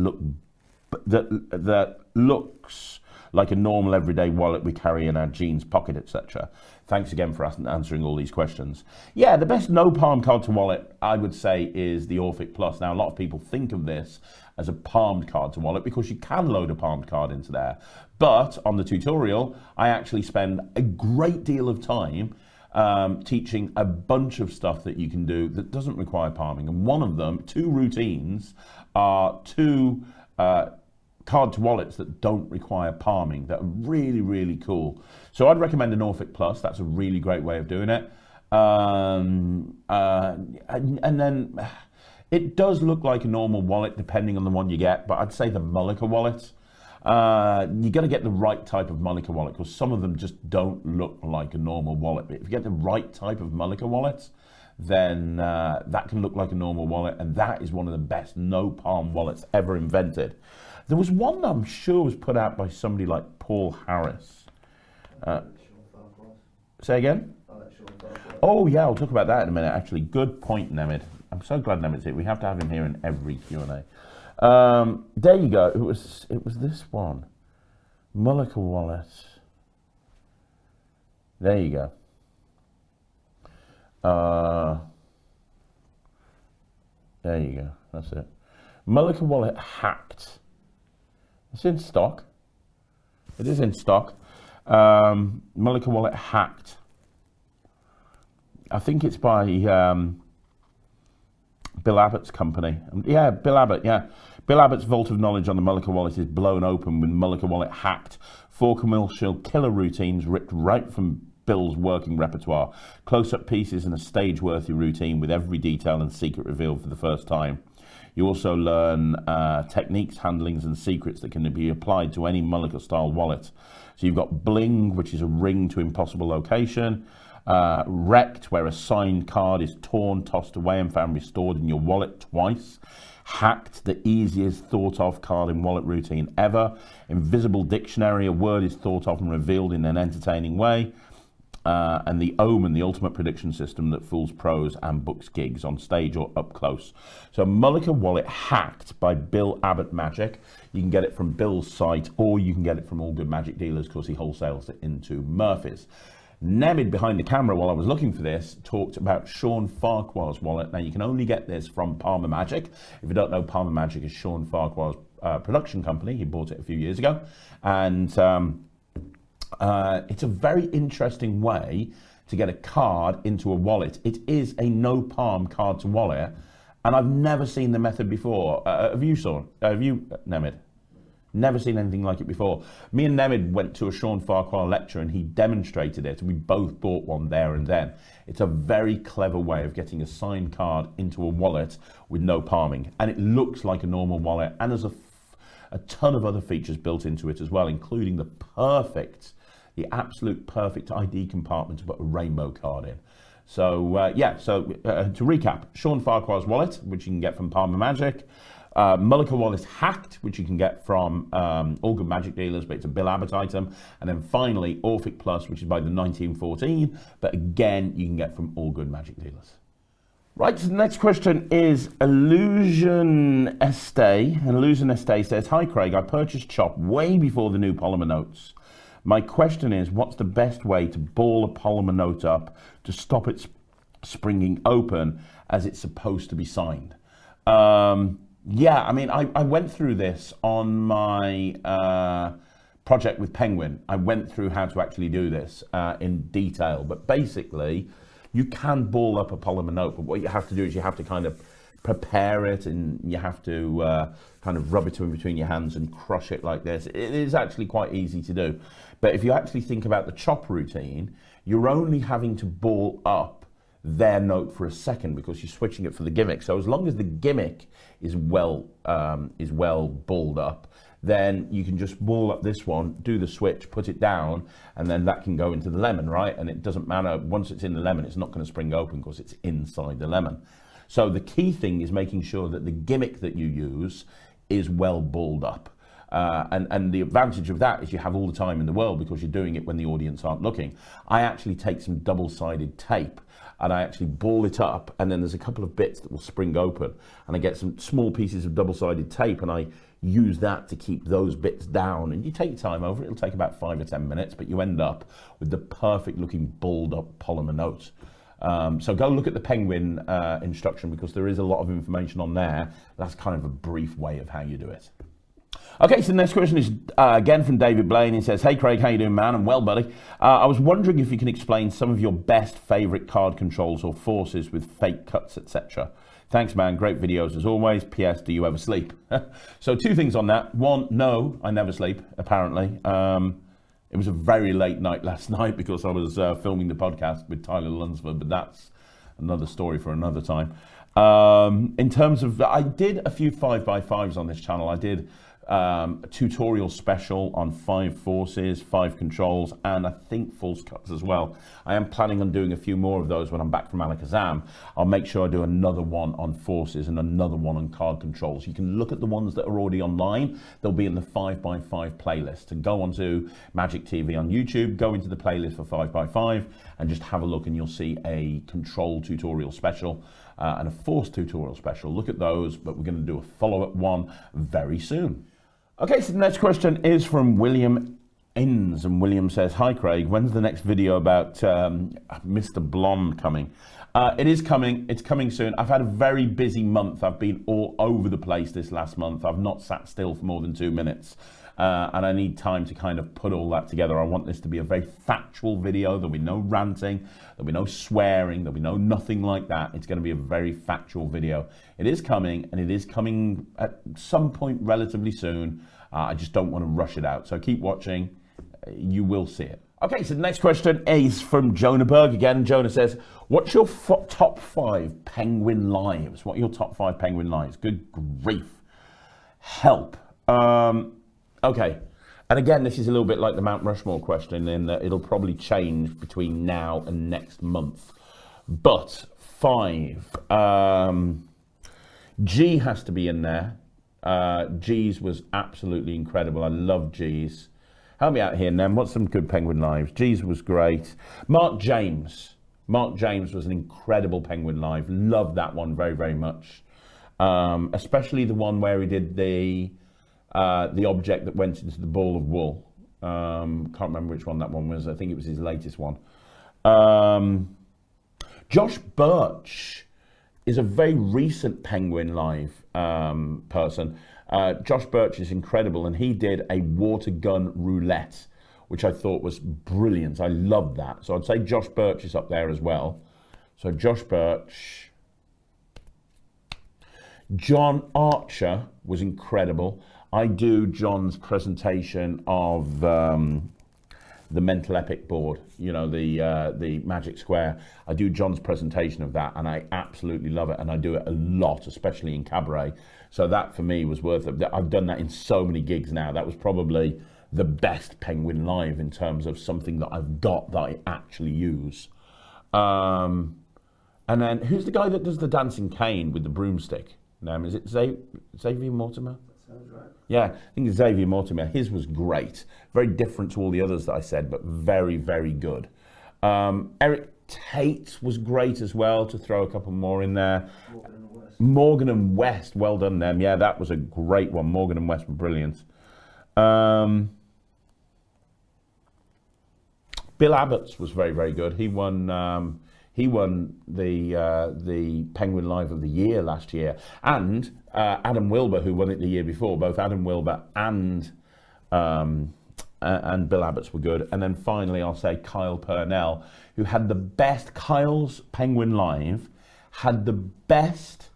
looks like a normal everyday wallet we carry in our jeans pocket, etc.? Thanks again for answering all these questions. Yeah, the best no palm card to wallet, I would say, is the Orphic Plus. Now, a lot of people think of this as a palmed card to wallet because you can load a palmed card into there. But on the tutorial, I actually spend a great deal of time teaching a bunch of stuff that you can do that doesn't require palming. And one of them, 2 routines, are 2 card to wallets that don't require palming, that are really, really cool. So I'd recommend an Orphic Plus. That's a really great way of doing it. And then it does look like a normal wallet depending on the one you get, but I'd say the Mullica wallet. You got to get the right type of Mullica wallet, because some of them just don't look like a normal wallet. But if you get the right type of Mullica wallet, then that can look like a normal wallet, and that is one of the best no palm wallets ever invented. There was one that I'm sure was put out by somebody like Paul Harris. Say again? Sean Farquhar? Oh yeah, I'll talk about that in a minute. Actually, good point, Nemid. I'm so glad Nemid's here. We have to have him here in every Q&A. There you go. It was this one, Mullica wallet. There you go. There you go. That's it. Mullica wallet hacked. It's in stock. It is in stock. Mullica wallet hacked. I think it's by Bill Abbott's company. Yeah, Bill Abbott, yeah. Bill Abbott's vault of knowledge on the Mullica wallet is blown open with Mullica wallet hacked. 4 commercial killer routines ripped right from Bill's working repertoire. Close-up pieces and a stage-worthy routine with every detail and secret revealed for the first time. You also learn techniques, handlings, and secrets that can be applied to any Mullica-style wallet. So you've got Bling, which is a ring to impossible location. Wrecked, where a signed card is torn, tossed away, and found restored in your wallet twice. Hacked, the easiest thought of card in wallet routine ever. Invisible dictionary, a word is thought of and revealed in an entertaining way. And the Omen, the ultimate prediction system that fools pros and books gigs on stage or up close. So Mullica wallet hacked by Bill Abbott Magic. You can get it from Bill's site, or you can get it from all good magic dealers because he wholesales it into Murphy's. Nemid, behind the camera while I was looking for this, talked about Sean Farquhar's wallet. Now, you can only get this from Polymer Magic. If you don't know, Polymer Magic is Sean Farquhar's production company. He bought it a few years ago. And it's a very interesting way to get a card into a wallet. It is a no palm card to wallet, and I've never seen the method before. Have you, Nemid? Never seen anything like it before. Me and Nemid went to a Sean Farquhar lecture and he demonstrated it. We both bought one there and then. It's a very clever way of getting a signed card into a wallet with no palming. And it looks like a normal wallet, and there's a ton of other features built into it as well, including the absolute perfect ID compartment to put a rainbow card in. So to recap, Sean Farquhar's wallet, which you can get from Polymer Magic. Mullica wallet hacked, which you can get from all good magic dealers, but it's a Bill Abbott item. And then finally, Orphic Plus, which is by the 1914, but again, you can get from all good magic dealers. Right, so the next question is Illusion Este. And Illusion Este says, "Hi Craig, I purchased Chop way before the new Polymer notes. My question is, what's the best way to ball a Polymer note up to stop it springing open as it's supposed to be signed?" Yeah, I mean, I went through this on my project with Penguin. I went through how to actually do this in detail, but basically you can ball up a Polymer note, but what you have to do is you have to kind of prepare it, and you have to kind of rub it in between your hands and crush it like this. It is actually quite easy to do, but if you actually think about the chop routine, you're only having to ball up their note for a second because you're switching it for the gimmick. So as long as the gimmick is well balled up, then you can just ball up this one, do the switch, put it down, and then that can go into the lemon, right? And it doesn't matter, once it's in the lemon, it's not going to spring open because it's inside the lemon. So the key thing is making sure that the gimmick that you use is well balled up. And the advantage of that is you have all the time in the world because you're doing it when the audience aren't looking. I actually take some double-sided tape and I actually ball it up, and then there's a couple of bits that will spring open, and I get some small pieces of double-sided tape and I use that to keep those bits down. And you take your time over it. It'll take about 5 or 10 minutes, but you end up with the perfect looking balled up Polymer note. So go look at the Penguin instruction because there is a lot of information on there. That's kind of a brief way of how you do it. Okay, so the next question is again from David Blaine. He says, "Hey Craig, how you doing, man? I'm well, buddy. I was wondering if you can explain some of your best favorite card controls or forces with fake cuts, etc. Thanks, man. Great videos as always. P.S. Do you ever sleep?" So 2 things on that. 1, no, I never sleep, apparently. It was a very late night last night because I was filming the podcast with Tyler Lunsford, but that's another story for another time. In terms of, I did a few 5x5s on this channel. I did a tutorial special on 5 forces, 5 controls, and I think false cuts as well. I am planning on doing a few more of those when I'm back from Alakazam. I'll make sure I do another one on forces and another one on card controls. You can look at the ones that are already online. They'll be in the 5x5 playlist. And go onto Magic TV on YouTube, go into the playlist for 5x5 and just have a look, and you'll see a control tutorial special and a force tutorial special. Look at those, but we're going to do a follow-up one very soon. Okay, so the next question is from William Inns, and William says, "Hi Craig, when's the next video about Mr. Blonde coming?" It is coming, it's coming soon. I've had a very busy month. I've been all over the place this last month. I've not sat still for more than 2 minutes. And I need time to kind of put all that together. I want this to be a very factual video. There'll be no ranting, there'll be no swearing, there'll be no nothing like that. It's going to be a very factual video. It is coming, and it is coming at some point relatively soon. I just don't want to rush it out. So keep watching. You will see it. Okay, so the next question is from Jonah Berg again. Jonah says, "What's your top 5 penguin lives? What are your top 5 penguin lives?" Good grief. Help. Okay, and again, this is a little bit like the Mount Rushmore question in that it'll probably change between now and next month. But 5, G has to be in there. G's was absolutely incredible. I love G's. Help me out here, Nem. What's some good penguin lives? G's was great. Mark James. Mark James was an incredible penguin live. Loved that one very, very much. Especially the one where he did the object that went into the ball of wool. Can't remember which one that one was. I think it was his latest one. Josh Birch is a very recent Penguin Live person. Josh Birch is incredible, and he did a water gun roulette, which I thought was brilliant. I loved that. So I'd say Josh Birch is up there as well. So Josh Birch. John Archer was incredible. I do John's presentation of the Mental Epic board, you know, the Magic Square. I do John's presentation of that, and I absolutely love it, and I do it a lot, especially in Cabaret. So that for me was worth it. I've done that in so many gigs now. That was probably the best Penguin Live in terms of something that I've got that I actually use. And then who's the guy that does the dancing cane with the broomstick? Is it Xavier Mortimer? Sounds right. Yeah, I think it's Xavier Mortimer. His was great. Very different to all the others that I said, but very, very good. Eric Tate was great as well, to throw a couple more in there. Morgan and West, well done them. Yeah, that was a great one. Morgan and West were brilliant. Bill Abbott's was very, very good. He won the Penguin Live of the Year last year, and Adam Wilbur, who won it the year before. Both Adam Wilbur and Bill Abbott's were good. And then finally, I'll say Kyle Purnell, who had the best. Kyle's Penguin Live had the best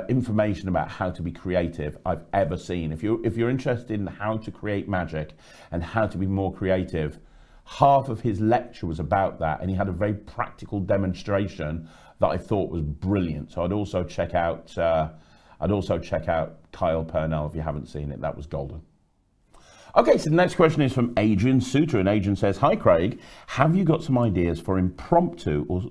information about how to be creative I've ever seen. If you're interested in how to create magic and how to be more creative, half of his lecture was about that, and he had a very practical demonstration that I thought was brilliant. So I'd also check out Kyle Purnell if you haven't seen it. That was golden. Okay, so the next question is from Adrian Suter, and Adrian says, "Hi Craig, have you got some ideas for impromptu or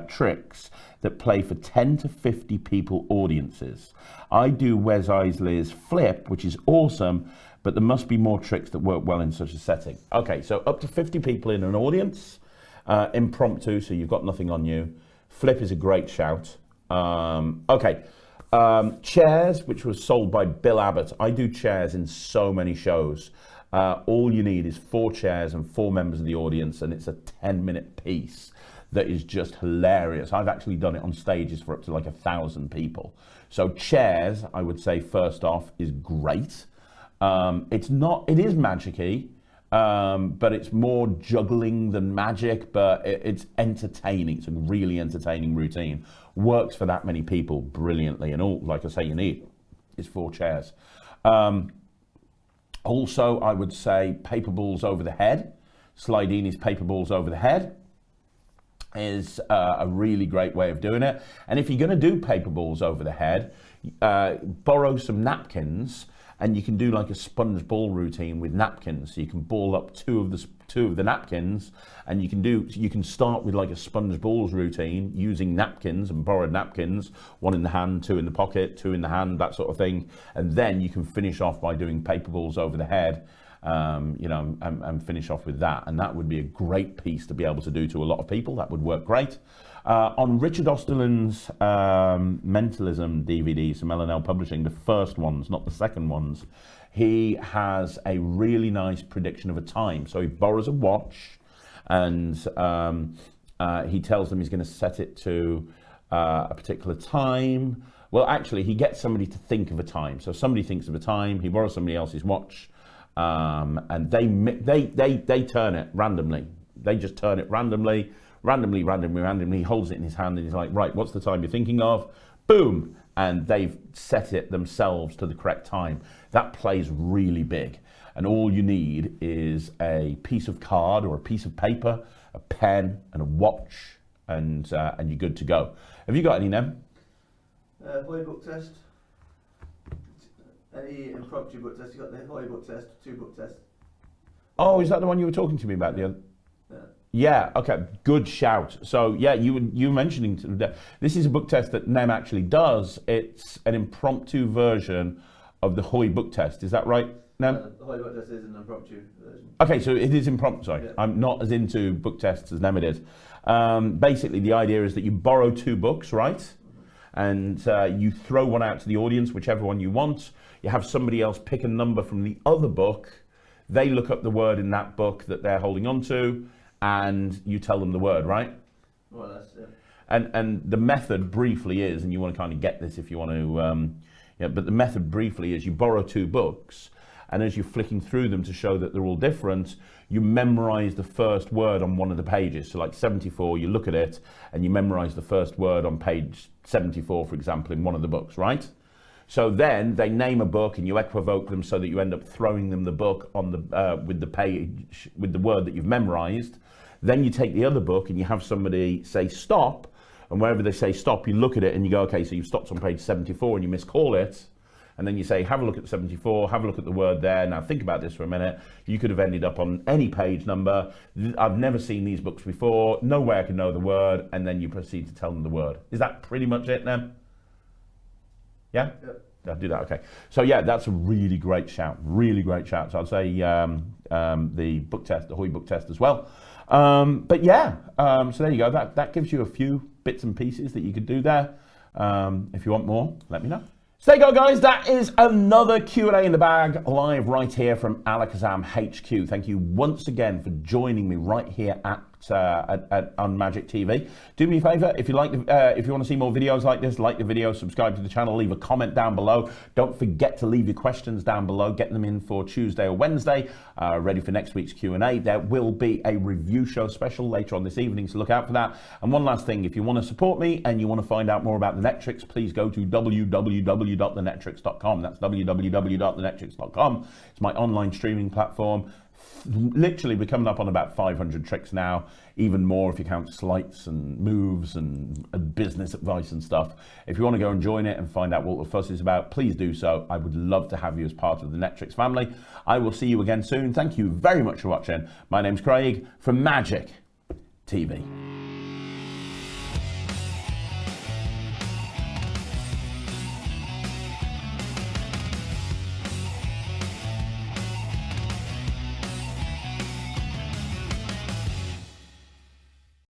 tricks that play for 10 to 50 people audiences? I do Wes Isley's Flip, which is awesome, but there must be more tricks that work well in such a setting." Okay, so up to 50 people in an audience, impromptu, so you've got nothing on you. Flip is a great shout. Chairs, which was sold by Bill Abbott. I do chairs in so many shows. All you need is 4 chairs and 4 members of the audience, and it's a 10-minute piece that is just hilarious. I've actually done it on stages for up to like 1,000 people. So chairs, I would say first off, is great. It is magic-y, but it's more juggling than magic, but it's entertaining. It's a really entertaining routine. Works for that many people brilliantly, and all, like I say, you need is 4 chairs. Also, I would say paper balls over the head. Slidini's paper balls over the head. is a really great way of doing it. And if you're going to do paper balls over the head, borrow some napkins, and you can do like a sponge ball routine with napkins. So you can ball up two of the napkins, and you can start with like a sponge balls routine using napkins and borrowed napkins, one in the hand, two in the pocket, two in the hand, that sort of thing. And then you can finish off by doing paper balls over the head. And finish off with that, and that would be a great piece to be able to do to a lot of people. That would work great. On Richard Osterland's Mentalism DVDs from L&L Publishing, the first ones, not the second ones, he has a really nice prediction of a time. So he borrows a watch, and he tells them he's going to set it to a particular time. Well, actually, he gets somebody to think of a time. So somebody thinks of a time, he borrows somebody else's watch, and they turn it randomly. They just turn it randomly. He holds it in his hand and he's like, right, what's the time you're thinking of? Boom! And they've set it themselves to the correct time. That plays really big. And all you need is a piece of card or a piece of paper, a pen and a watch, and you're good to go. Have you got any, Nem? Hoy book test. Any impromptu book test? You got the Hoy book test, 2 book tests. Oh, is that the one you were talking to me about the other? Yeah, okay, good shout. So yeah, you were mentioning this is a book test that Nem actually does. It's an impromptu version of the Hoy book test. Is that right, Nem? The Hoy book test is an impromptu version. Okay, so it is impromptu. Sorry, yeah. I'm not as into book tests as Nem it is. Basically, the idea is that you borrow 2 books, right? And you throw one out to the audience, whichever one you want. You have somebody else pick a number from the other book. They look up the word in that book that they're holding on to, and you tell them the word, right? Well, that's it. And the method briefly is, and you want to kind of get this if you want to, but the method briefly is you borrow 2 books, and as you're flicking through them to show that they're all different, you memorize the first word on one of the pages. So like 74, you look at it, and you memorize the first word on page 74, for example, in one of the books, right? So then they name a book and you equivoke them so that you end up throwing them the book on the with the page with the word that you've memorized. Then you take the other book and you have somebody say stop, and wherever they say stop, you look at it and you go, okay, so you've stopped on page 74 and you miscall it, and then you say, have a look at 74, have a look at the word there. Now think about this for a minute. You could have ended up on any page number. I've never seen these books before. No way I can know the word, and then you proceed to tell them the word. Is that pretty much it, then? Yeah? Yep. I'll do that, okay. So yeah, that's a really great shout, So I'd say the book test, the Hoy book test as well. But yeah, so there you go. That gives you a few bits and pieces that you could do there. If you want more, let me know. So there you go, guys. That is another Q&A in the bag, live right here from Alakazam HQ. Thank you once again for joining me right here at Unmagic TV. Do me a favor, if you want to see more videos like this, like the video, subscribe to the channel, leave a comment down below. Don't forget to leave your questions down below. Get them in for Tuesday or Wednesday, ready for next week's Q&A. There will be a review show special later on this evening, so look out for that. And one last thing, if you want to support me and you want to find out more about the Netrix, please go to www.thenetrix.com. That's www.thenetrix.com. It's my online streaming platform. Literally, we're coming up on about 500 tricks now, even more if you count sleights and moves and business advice and stuff. If you want to go and join it and find out what the fuss is about, please do so. I would love to have you as part of the Netrix family. I will see you again soon. Thank you very much for watching. My name's Craig from Magic TV.